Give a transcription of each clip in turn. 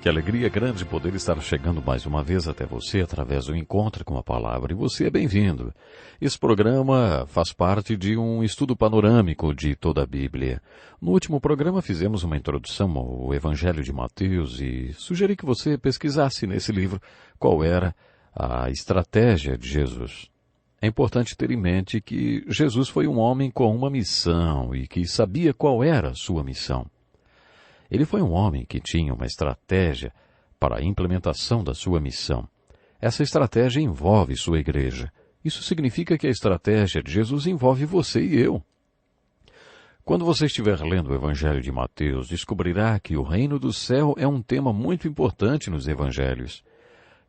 Que alegria grande poder estar chegando mais uma vez até você através do Encontro com a Palavra. E você é bem-vindo. Esse programa faz parte de um estudo panorâmico de toda a Bíblia. No último programa fizemos uma introdução ao Evangelho de Mateus e sugeri que você pesquisasse nesse livro qual era a estratégia de Jesus. É importante ter em mente que Jesus foi um homem com uma missão e que sabia qual era a sua missão. Ele foi um homem que tinha uma estratégia para a implementação da sua missão. Essa estratégia envolve sua igreja. Isso significa que a estratégia de Jesus envolve você e eu. Quando você estiver lendo o Evangelho de Mateus, descobrirá que o reino do céu é um tema muito importante nos evangelhos.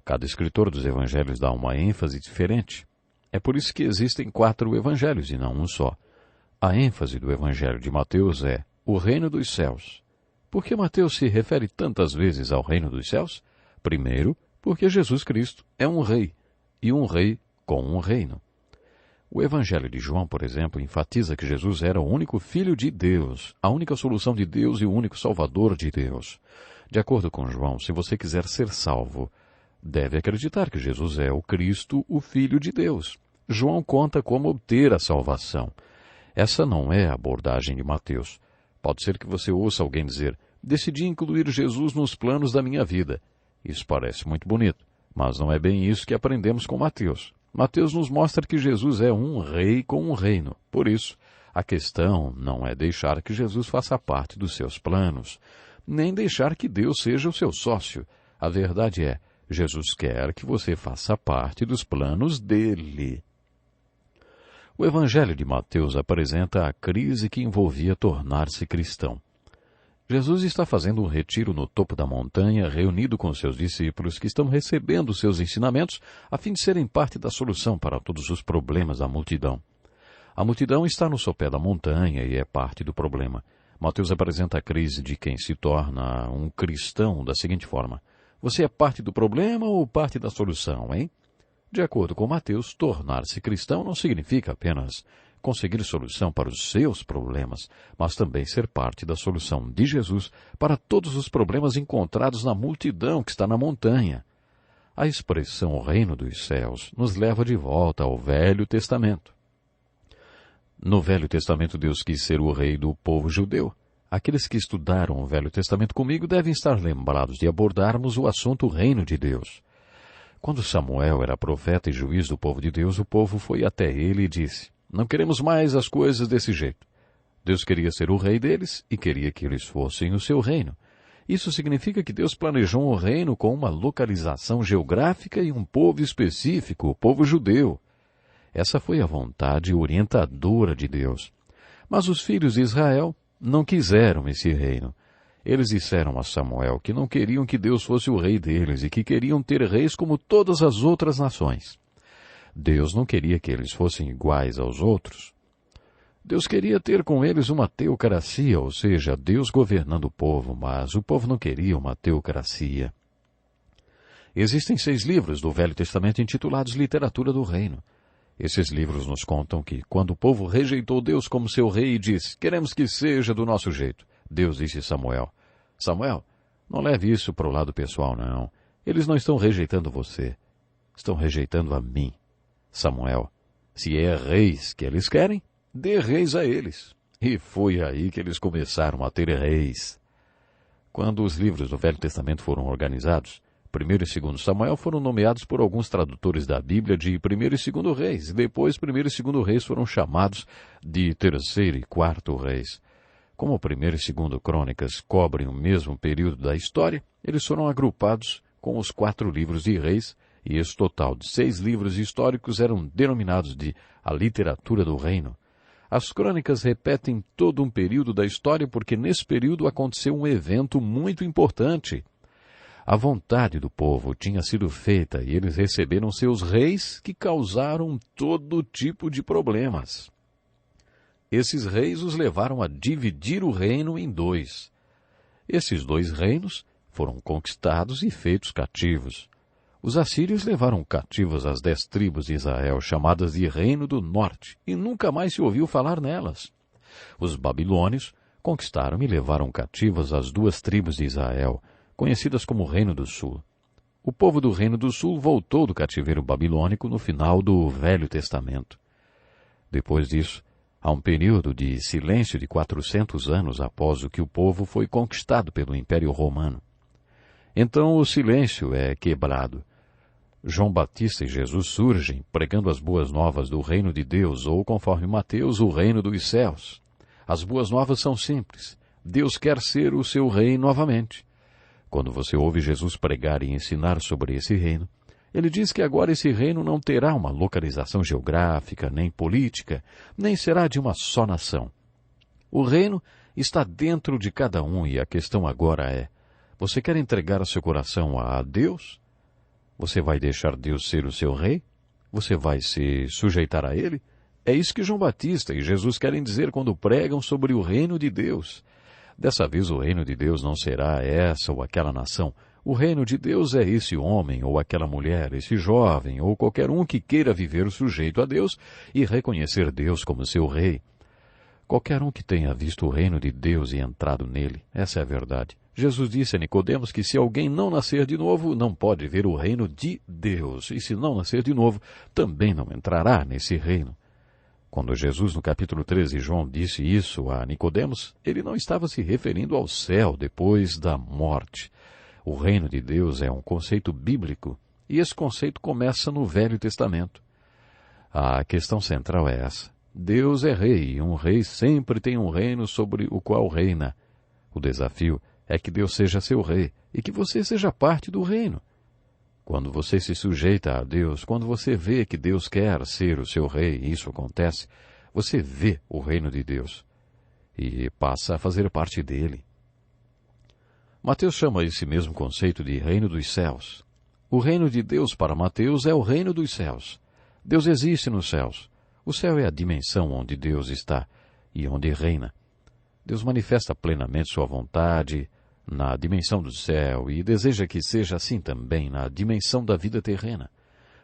Cada escritor dos evangelhos dá uma ênfase diferente. É por isso que existem 4 evangelhos e não um só. A ênfase do Evangelho de Mateus é o reino dos céus. Por que Mateus se refere tantas vezes ao reino dos céus? Primeiro, porque Jesus Cristo é um rei, e um rei com um reino. O Evangelho de João, por exemplo, enfatiza que Jesus era o único Filho de Deus, a única solução de Deus e o único Salvador de Deus. De acordo com João, se você quiser ser salvo, deve acreditar que Jesus é o Cristo, o Filho de Deus. João conta como obter a salvação. Essa não é a abordagem de Mateus. Pode ser que você ouça alguém dizer, decidi incluir Jesus nos planos da minha vida. Isso parece muito bonito, mas não é bem isso que aprendemos com Mateus. Mateus nos mostra que Jesus é um rei com um reino. Por isso, a questão não é deixar que Jesus faça parte dos seus planos, nem deixar que Deus seja o seu sócio. A verdade é, Jesus quer que você faça parte dos planos dele. O Evangelho de Mateus apresenta a crise que envolvia tornar-se cristão. Jesus está fazendo um retiro no topo da montanha, reunido com seus discípulos que estão recebendo seus ensinamentos a fim de serem parte da solução para todos os problemas da multidão. A multidão está no sopé da montanha e é parte do problema. Mateus apresenta a crise de quem se torna um cristão da seguinte forma. Você é parte do problema ou parte da solução, hein? De acordo com Mateus, tornar-se cristão não significa apenas conseguir solução para os seus problemas, mas também ser parte da solução de Jesus para todos os problemas encontrados na multidão que está na montanha. A expressão reino dos céus nos leva de volta ao Velho Testamento. No Velho Testamento, Deus quis ser o rei do povo judeu. Aqueles que estudaram o Velho Testamento comigo devem estar lembrados de abordarmos o assunto reino de Deus. Quando Samuel era profeta e juiz do povo de Deus, o povo foi até ele e disse, não queremos mais as coisas desse jeito. Deus queria ser o rei deles e queria que eles fossem o seu reino. Isso significa que Deus planejou um reino com uma localização geográfica e um povo específico, o povo judeu. Essa foi a vontade orientadora de Deus. Mas os filhos de Israel não quiseram esse reino. Eles disseram a Samuel que não queriam que Deus fosse o rei deles e que queriam ter reis como todas as outras nações. Deus não queria que eles fossem iguais aos outros. Deus queria ter com eles uma teocracia, ou seja, Deus governando o povo, mas o povo não queria uma teocracia. Existem 6 livros do Velho Testamento intitulados Literatura do Reino. Esses livros nos contam que, quando o povo rejeitou Deus como seu rei e disse, queremos que seja do nosso jeito, Deus disse a Samuel, Samuel, não leve isso para o lado pessoal, não. Eles não estão rejeitando você. Estão rejeitando a mim. Samuel, se é reis que eles querem, dê reis a eles. E foi aí que eles começaram a ter reis. Quando os livros do Velho Testamento foram organizados, 1º e 2º Samuel foram nomeados por alguns tradutores da Bíblia de 1º e 2º Reis, e depois 1º e 2º Reis foram chamados de 3º e 4º Reis. Como 1º e 2º Crônicas cobrem o mesmo período da história, eles foram agrupados com os 4 livros de Reis, e esse total de 6 livros históricos eram denominados de a literatura do reino. As crônicas repetem todo um período da história porque nesse período aconteceu um evento muito importante. A vontade do povo tinha sido feita e eles receberam seus reis que causaram todo tipo de problemas. Esses reis os levaram a dividir o reino em 2. Esses 2 reinos foram conquistados e feitos cativos. Os assírios levaram cativas as 10 tribos de Israel, chamadas de Reino do Norte, e nunca mais se ouviu falar nelas. Os babilônios conquistaram e levaram cativas as 2 tribos de Israel, conhecidas como Reino do Sul. O povo do Reino do Sul voltou do cativeiro babilônico no final do Velho Testamento. Depois disso, há um período de silêncio de 400 anos após o que o povo foi conquistado pelo Império Romano. Então o silêncio é quebrado. João Batista e Jesus surgem pregando as boas novas do reino de Deus, ou, conforme Mateus, o reino dos céus. As boas novas são simples. Deus quer ser o seu rei novamente. Quando você ouve Jesus pregar e ensinar sobre esse reino, ele diz que agora esse reino não terá uma localização geográfica, nem política, nem será de uma só nação. O reino está dentro de cada um e a questão agora é: você quer entregar seu coração a Deus? Você vai deixar Deus ser o seu rei? Você vai se sujeitar a ele? É isso que João Batista e Jesus querem dizer quando pregam sobre o reino de Deus. Dessa vez o reino de Deus não será essa ou aquela nação. O reino de Deus é esse homem ou aquela mulher, esse jovem ou qualquer um que queira viver sujeito a Deus e reconhecer Deus como seu rei. Qualquer um que tenha visto o reino de Deus e entrado nele, essa é a verdade. Jesus disse a Nicodemos que se alguém não nascer de novo, não pode ver o reino de Deus. E se não nascer de novo, também não entrará nesse reino. Quando Jesus, no capítulo 13, João disse isso a Nicodemos, ele não estava se referindo ao céu depois da morte. O reino de Deus é um conceito bíblico, e esse conceito começa no Velho Testamento. A questão central é essa. Deus é rei, e um rei sempre tem um reino sobre o qual reina. O desafio é que Deus seja seu rei e que você seja parte do reino. Quando você se sujeita a Deus, quando você vê que Deus quer ser o seu rei, e isso acontece, você vê o reino de Deus e passa a fazer parte dele. Mateus chama esse mesmo conceito de reino dos céus. O reino de Deus para Mateus é o reino dos céus. Deus existe nos céus. O céu é a dimensão onde Deus está e onde reina. Deus manifesta plenamente sua vontade na dimensão do céu e deseja que seja assim também na dimensão da vida terrena.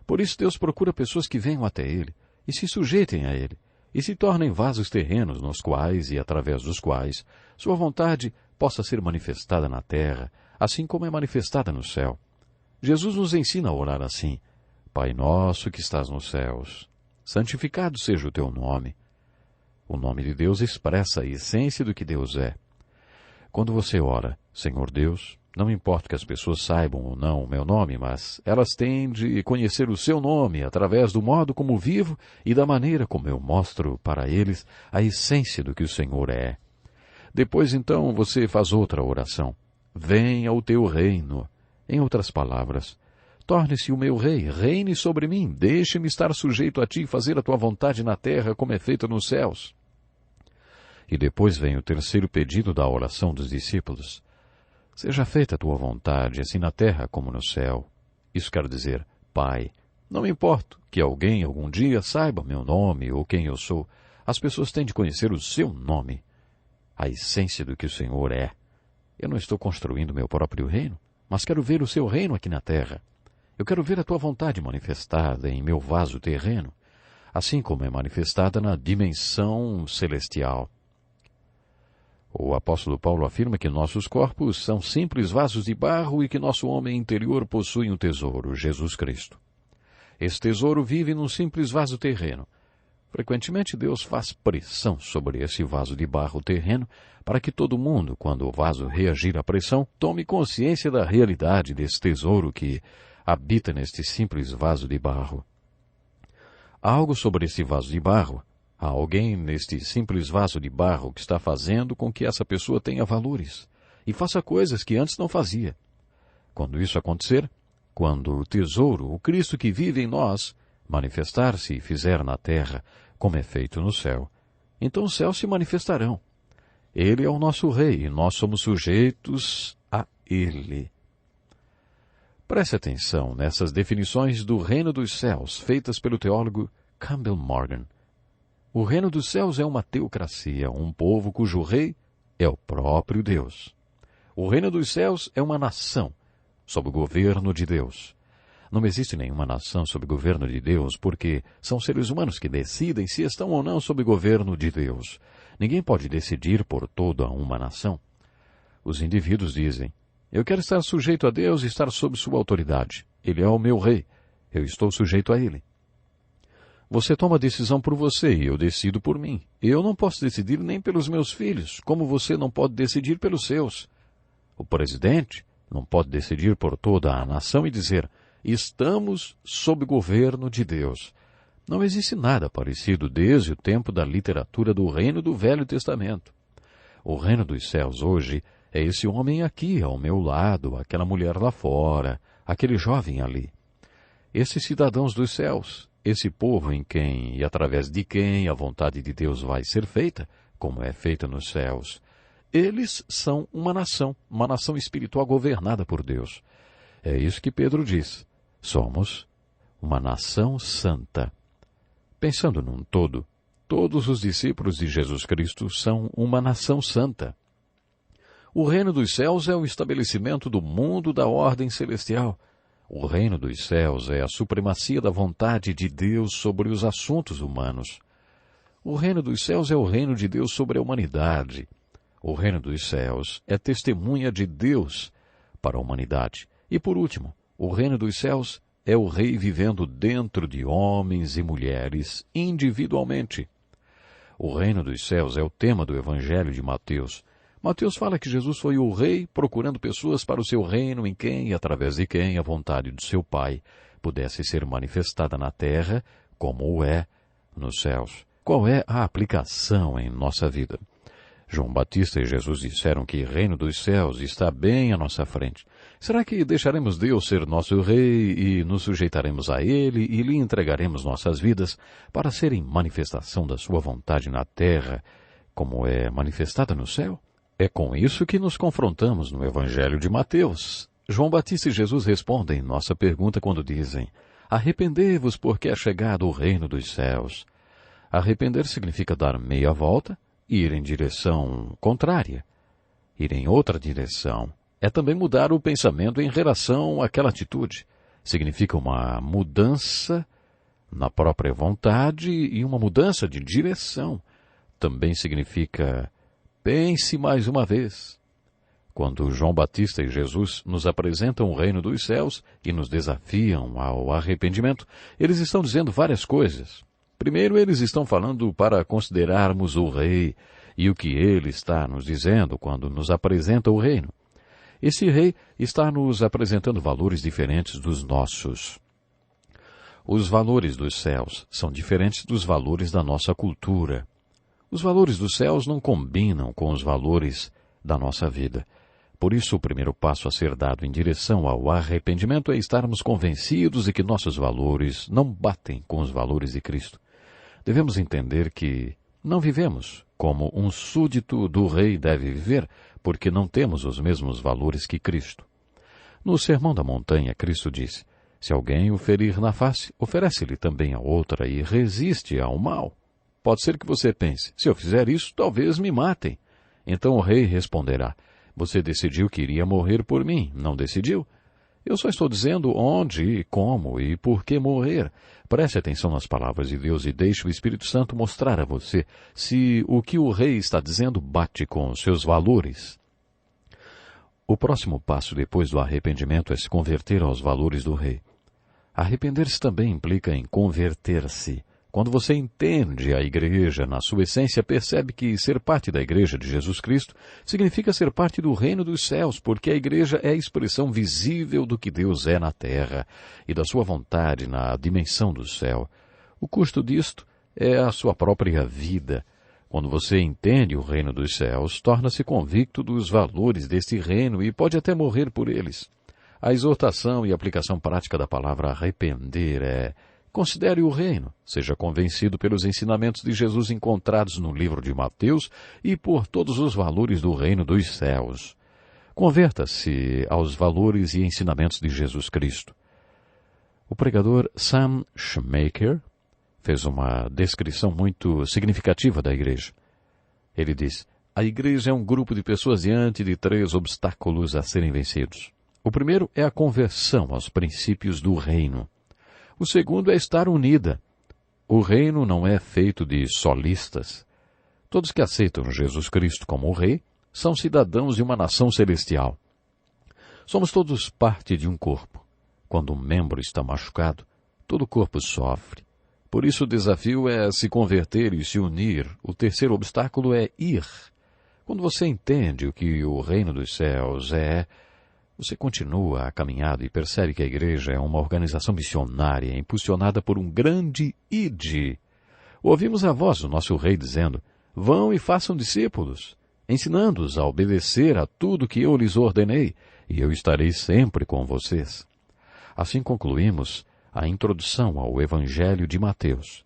Por isso Deus procura pessoas que venham até Ele e se sujeitem a Ele e se tornem vasos terrenos nos quais e através dos quais sua vontade possa ser manifestada na terra, assim como é manifestada no céu. Jesus nos ensina a orar assim: Pai nosso que estás nos céus, santificado seja o teu nome. O nome de Deus expressa a essência do que Deus é. Quando você ora, Senhor Deus, não importa que as pessoas saibam ou não o meu nome, mas elas têm de conhecer o seu nome através do modo como vivo e da maneira como eu mostro para eles a essência do que o Senhor é. Depois, então, você faz outra oração. Venha o teu reino. Em outras palavras, torne-se o meu rei, reine sobre mim, deixe-me estar sujeito a ti e fazer a tua vontade na terra como é feita nos céus. E depois vem o terceiro pedido da oração dos discípulos. Seja feita a tua vontade, assim na terra como no céu. Isso quer dizer, Pai, não me importa que alguém algum dia saiba meu nome ou quem eu sou. As pessoas têm de conhecer o seu nome, a essência do que o Senhor é. Eu não estou construindo meu próprio reino, mas quero ver o seu reino aqui na terra. Eu quero ver a tua vontade manifestada em meu vaso terreno, assim como é manifestada na dimensão celestial. O apóstolo Paulo afirma que nossos corpos são simples vasos de barro e que nosso homem interior possui um tesouro, Jesus Cristo. Esse tesouro vive num simples vaso terreno. Frequentemente Deus faz pressão sobre esse vaso de barro terreno para que todo mundo, quando o vaso reagir à pressão, tome consciência da realidade desse tesouro que habita neste simples vaso de barro. Há algo sobre esse vaso de barro. Há alguém neste simples vaso de barro que está fazendo com que essa pessoa tenha valores e faça coisas que antes não fazia. Quando isso acontecer, quando o tesouro, o Cristo que vive em nós, manifestar-se e fizer na terra como é feito no céu, então os céus se manifestarão. Ele é o nosso rei e nós somos sujeitos a ele. Preste atenção nessas definições do reino dos céus feitas pelo teólogo Campbell Morgan. O reino dos céus é uma teocracia, um povo cujo rei é o próprio Deus. O reino dos céus é uma nação sob o governo de Deus. Não existe nenhuma nação sob o governo de Deus, porque são seres humanos que decidem se estão ou não sob o governo de Deus. Ninguém pode decidir por toda uma nação. Os indivíduos dizem, Eu quero estar sujeito a Deus e estar sob sua autoridade. Ele é o meu rei. Eu estou sujeito a ele. Você toma a decisão por você e eu decido por mim. Eu não posso decidir nem pelos meus filhos, como você não pode decidir pelos seus. O presidente não pode decidir por toda a nação e dizer, estamos sob governo de Deus. Não existe nada parecido desde o tempo da literatura do reino do Velho Testamento. O reino dos céus hoje é esse homem aqui ao meu lado, aquela mulher lá fora, aquele jovem ali. Esses cidadãos dos céus, esse povo em quem e através de quem a vontade de Deus vai ser feita, como é feita nos céus. Eles são uma nação espiritual governada por Deus. É isso que Pedro diz. Somos uma nação santa. Pensando num todo, todos os discípulos de Jesus Cristo são uma nação santa. O reino dos céus é o estabelecimento do mundo da ordem celestial. O reino dos céus é a supremacia da vontade de Deus sobre os assuntos humanos. O reino dos céus é o reino de Deus sobre a humanidade. O reino dos céus é testemunha de Deus para a humanidade. E por último, o reino dos céus é o rei vivendo dentro de homens e mulheres individualmente. O reino dos céus é o tema do Evangelho de Mateus. Mateus fala que Jesus foi o rei procurando pessoas para o seu reino em quem e através de quem a vontade do seu Pai pudesse ser manifestada na terra como o é nos céus. Qual é a aplicação em nossa vida? João Batista e Jesus disseram que o reino dos céus está bem à nossa frente. Será que deixaremos Deus ser nosso rei e nos sujeitaremos a Ele e lhe entregaremos nossas vidas para serem manifestação da sua vontade na terra como é manifestada no céu? É com isso que nos confrontamos no Evangelho de Mateus. João Batista e Jesus respondem nossa pergunta quando dizem, arrependei-vos porque é chegado o reino dos céus. Arrepender significa dar meia volta e ir em direção contrária. Ir em outra direção é também mudar o pensamento em relação àquela atitude. Significa uma mudança na própria vontade e uma mudança de direção. Também significa pense mais uma vez. Quando João Batista e Jesus nos apresentam o reino dos céus e nos desafiam ao arrependimento, eles estão dizendo várias coisas. Primeiro, eles estão falando para considerarmos o rei e o que ele está nos dizendo quando nos apresenta o reino. Esse rei está nos apresentando valores diferentes dos nossos. Os valores dos céus são diferentes dos valores da nossa cultura. Os valores dos céus não combinam com os valores da nossa vida. Por isso, o primeiro passo a ser dado em direção ao arrependimento é estarmos convencidos de que nossos valores não batem com os valores de Cristo. Devemos entender que não vivemos como um súdito do rei deve viver, porque não temos os mesmos valores que Cristo. No Sermão da Montanha, Cristo disse, se alguém o ferir na face, oferece-lhe também a outra e resiste ao mal. Pode ser que você pense, se eu fizer isso, talvez me matem. Então o rei responderá, você decidiu que iria morrer por mim, não decidiu? Eu só estou dizendo onde, como e por que morrer. Preste atenção nas palavras de Deus e deixe o Espírito Santo mostrar a você se o que o rei está dizendo bate com os seus valores. O próximo passo depois do arrependimento é se converter aos valores do rei. Arrepender-se também implica em converter-se. Quando você entende a igreja na sua essência, percebe que ser parte da igreja de Jesus Cristo significa ser parte do reino dos céus, porque a igreja é a expressão visível do que Deus é na terra e da sua vontade na dimensão do céu. O custo disto é a sua própria vida. Quando você entende o reino dos céus, torna-se convicto dos valores deste reino e pode até morrer por eles. A exortação e aplicação prática da palavra arrepender é: considere o reino, seja convencido pelos ensinamentos de Jesus encontrados no livro de Mateus e por todos os valores do reino dos céus. Converta-se aos valores e ensinamentos de Jesus Cristo. O pregador Sam Schmaker fez uma descrição muito significativa da igreja. Ele diz, a igreja é um grupo de pessoas diante de 3 obstáculos a serem vencidos. O primeiro é a conversão aos princípios do reino. O segundo é estar unida. O reino não é feito de solistas. Todos que aceitam Jesus Cristo como o Rei são cidadãos de uma nação celestial. Somos todos parte de um corpo. Quando um membro está machucado, todo o corpo sofre. Por isso o desafio é se converter e se unir. O terceiro obstáculo é ir. Quando você entende o que o reino dos céus é, você continua a caminhada e percebe que a igreja é uma organização missionária impulsionada por um grande ide. Ouvimos a voz do nosso rei dizendo, vão e façam discípulos, ensinando-os a obedecer a tudo que eu lhes ordenei, e eu estarei sempre com vocês. Assim concluímos a introdução ao Evangelho de Mateus.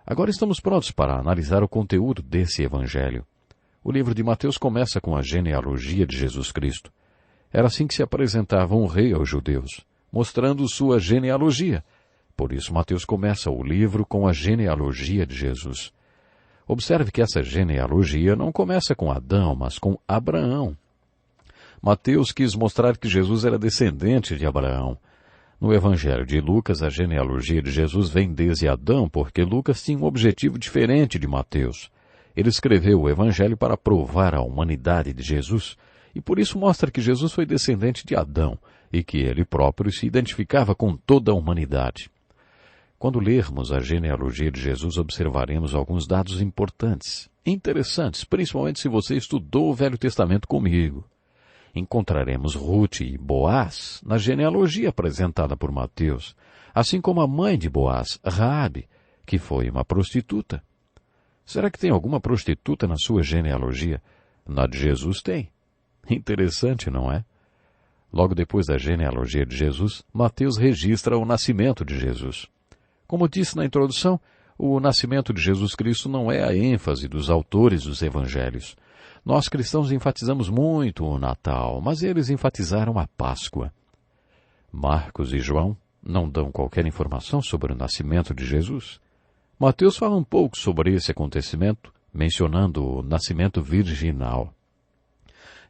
Agora estamos prontos para analisar o conteúdo desse Evangelho. O livro de Mateus começa com a genealogia de Jesus Cristo. Era assim que se apresentava um rei aos judeus, mostrando sua genealogia. Por isso Mateus começa o livro com a genealogia de Jesus. Observe que essa genealogia não começa com Adão, mas com Abraão. Mateus quis mostrar que Jesus era descendente de Abraão. No Evangelho de Lucas, a genealogia de Jesus vem desde Adão, porque Lucas tinha um objetivo diferente de Mateus. Ele escreveu o Evangelho para provar a humanidade de Jesus, e por isso mostra que Jesus foi descendente de Adão, e que ele próprio se identificava com toda a humanidade. Quando lermos a genealogia de Jesus, observaremos alguns dados importantes, interessantes, principalmente se você estudou o Velho Testamento comigo. Encontraremos Ruth e Boaz na genealogia apresentada por Mateus, assim como a mãe de Boaz, Raabe, que foi uma prostituta. Será que tem alguma prostituta na sua genealogia? Na de Jesus tem. Interessante, não é? Logo depois da genealogia de Jesus, Mateus registra o nascimento de Jesus. Como disse na introdução, o nascimento de Jesus Cristo não é a ênfase dos autores dos evangelhos. Nós cristãos enfatizamos muito o Natal, mas eles enfatizaram a Páscoa. Marcos e João não dão qualquer informação sobre o nascimento de Jesus. Mateus fala um pouco sobre esse acontecimento, mencionando o nascimento virginal.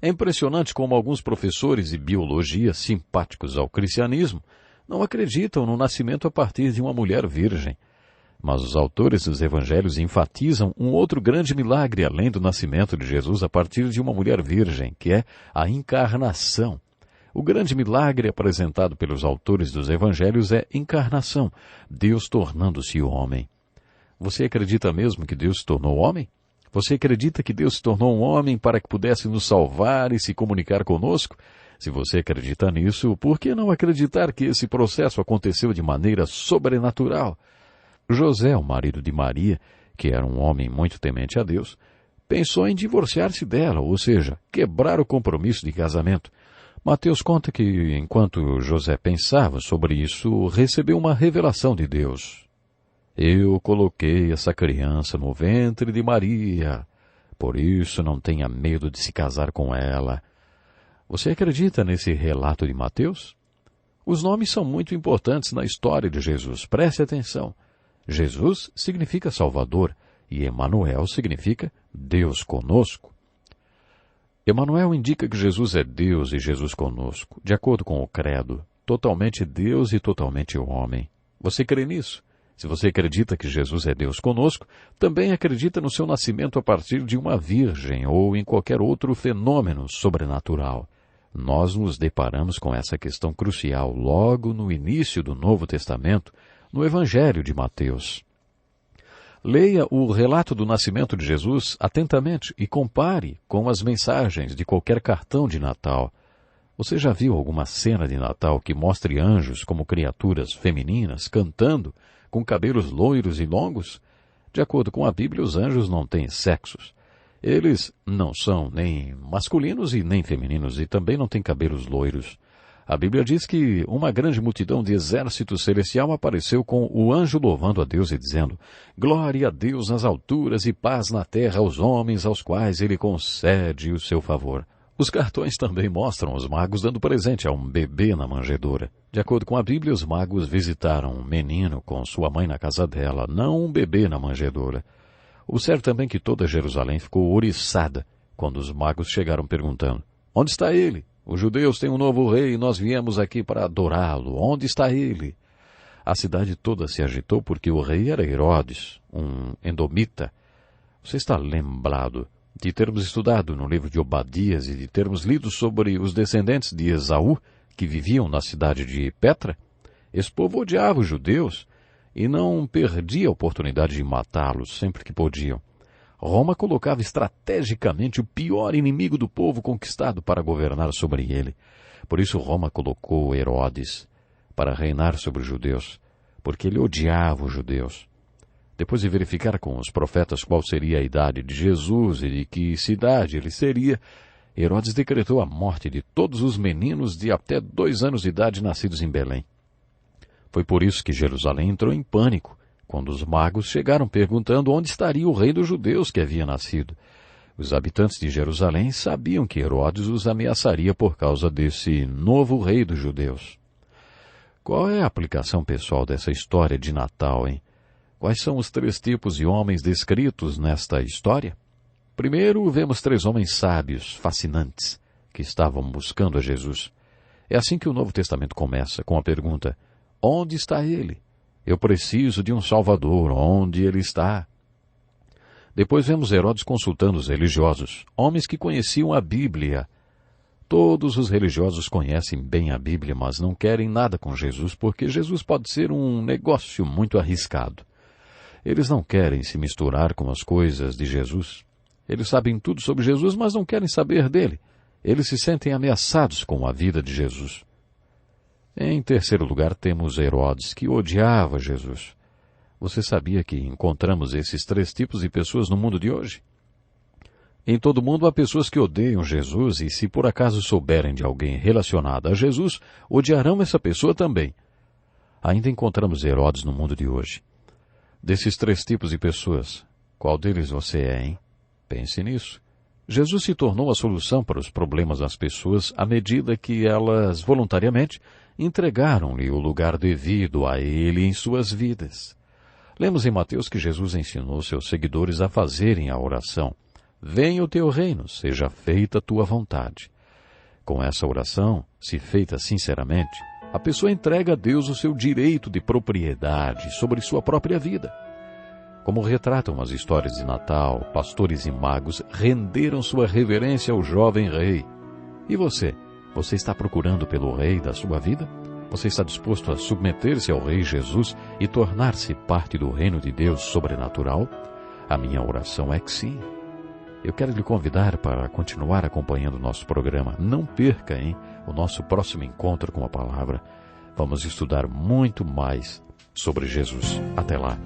É impressionante como alguns professores de biologia simpáticos ao cristianismo não acreditam no nascimento a partir de uma mulher virgem. Mas os autores dos evangelhos enfatizam um outro grande milagre além do nascimento de Jesus a partir de uma mulher virgem, que é a encarnação. O grande milagre apresentado pelos autores dos evangelhos é encarnação, Deus tornando-se homem. Você acredita mesmo que Deus se tornou homem? Você acredita que Deus se tornou um homem para que pudesse nos salvar e se comunicar conosco? Se você acredita nisso, por que não acreditar que esse processo aconteceu de maneira sobrenatural? José, o marido de Maria, que era um homem muito temente a Deus, pensou em divorciar-se dela, ou seja, quebrar o compromisso de casamento. Mateus conta que, enquanto José pensava sobre isso, recebeu uma revelação de Deus. Eu coloquei essa criança no ventre de Maria, por isso não tenha medo de se casar com ela. Você acredita nesse relato de Mateus? Os nomes são muito importantes na história de Jesus, preste atenção. Jesus significa Salvador e Emanuel significa Deus conosco. Emanuel indica que Jesus é Deus e Jesus conosco, de acordo com o credo, totalmente Deus e totalmente homem. Você crê nisso? Se você acredita que Jesus é Deus conosco, também acredita no seu nascimento a partir de uma virgem ou em qualquer outro fenômeno sobrenatural. Nós nos deparamos com essa questão crucial logo no início do Novo Testamento, no Evangelho de Mateus. Leia o relato do nascimento de Jesus atentamente e compare com as mensagens de qualquer cartão de Natal. Você já viu alguma cena de Natal que mostre anjos como criaturas femininas cantando, com cabelos loiros e longos? De acordo com a Bíblia, os anjos não têm sexos. Eles não são nem masculinos e nem femininos e também não têm cabelos loiros. A Bíblia diz que uma grande multidão de exército celestial apareceu com o anjo louvando a Deus e dizendo: Glória a Deus nas alturas e paz na terra aos homens aos quais Ele concede o seu favor. Os cartões também mostram os magos dando presente a um bebê na manjedoura. De acordo com a Bíblia, os magos visitaram um menino com sua mãe na casa dela, não um bebê na manjedoura. O certo também é que toda Jerusalém ficou ouriçada quando os magos chegaram perguntando: Onde está ele? Os judeus têm um novo rei e nós viemos aqui para adorá-lo. Onde está ele? A cidade toda se agitou porque o rei era Herodes, um edomita. Você está lembrado de termos estudado no livro de Obadias e de termos lido sobre os descendentes de Esaú, que viviam na cidade de Petra, esse povo odiava os judeus e não perdia a oportunidade de matá-los sempre que podiam. Roma colocava estrategicamente o pior inimigo do povo conquistado para governar sobre ele. Por isso Roma colocou Herodes para reinar sobre os judeus, porque ele odiava os judeus. Depois de verificar com os profetas qual seria a idade de Jesus e de que cidade ele seria, Herodes decretou a morte de todos os meninos de até 2 anos de idade nascidos em Belém. Foi por isso que Jerusalém entrou em pânico, quando os magos chegaram perguntando onde estaria o rei dos judeus que havia nascido. Os habitantes de Jerusalém sabiam que Herodes os ameaçaria por causa desse novo rei dos judeus. Qual é a aplicação pessoal dessa história de Natal, hein? Quais são os 3 tipos de homens descritos nesta história? Primeiro, vemos 3 homens sábios, fascinantes, que estavam buscando a Jesus. É assim que o Novo Testamento começa, com a pergunta: onde está ele? Eu preciso de um Salvador, onde ele está? Depois vemos Herodes consultando os religiosos, homens que conheciam a Bíblia. Todos os religiosos conhecem bem a Bíblia, mas não querem nada com Jesus, porque Jesus pode ser um negócio muito arriscado. Eles não querem se misturar com as coisas de Jesus. Eles sabem tudo sobre Jesus, mas não querem saber dele. Eles se sentem ameaçados com a vida de Jesus. Em terceiro lugar, temos Herodes, que odiava Jesus. Você sabia que encontramos esses 3 tipos de pessoas no mundo de hoje? Em todo mundo há pessoas que odeiam Jesus e, se por acaso souberem de alguém relacionado a Jesus, odiarão essa pessoa também. Ainda encontramos Herodes no mundo de hoje. Desses 3 tipos de pessoas, qual deles você é, hein? Pense nisso. Jesus se tornou a solução para os problemas das pessoas à medida que elas, voluntariamente, entregaram-lhe o lugar devido a ele em suas vidas. Lemos em Mateus que Jesus ensinou seus seguidores a fazerem a oração: venha o teu reino, seja feita a tua vontade. Com essa oração, se feita sinceramente, a pessoa entrega a Deus o seu direito de propriedade sobre sua própria vida. Como retratam as histórias de Natal, pastores e magos renderam sua reverência ao jovem rei. E você? Você está procurando pelo rei da sua vida? Você está disposto a submeter-se ao rei Jesus e tornar-se parte do reino de Deus sobrenatural? A minha oração é que sim. Eu quero lhe convidar para continuar acompanhando o nosso programa. Não perca, hein, o nosso próximo encontro com a palavra. Vamos estudar muito mais sobre Jesus. Até lá.